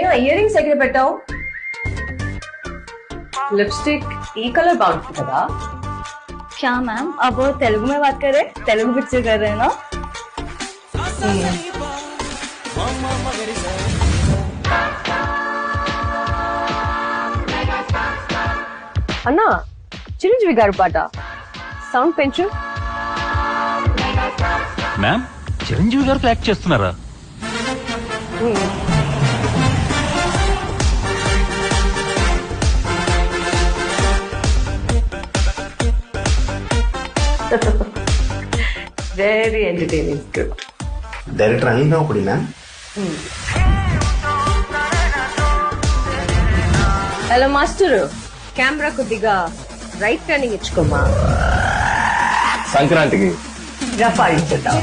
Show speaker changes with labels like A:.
A: Meena ear rings ఎక్కడ పెట్టావు? Lipstick ई colour bound था।
B: क्या मैम अब वो तेलुगु में बात कर रहे हैं? तेलुगु पिक्चर कर रहे हैं ना?
A: अन्ना चिरंजीवी गारू पाट సౌండ్ పెంచు.
C: మ్యామ్ చిరంజీవి గారు యాక్ట్ చేస్తున్నారా?
A: Very entertaining script.
D: Director Anil அப்படினா?
A: హలో మాస్టర్, కెమెరా కొద్దిగా రైట్ టర్నింగ్ ఇచ్చుకోమా.
D: సంక్రాంతికి
A: రఫా ఇచ్చేద్దాం.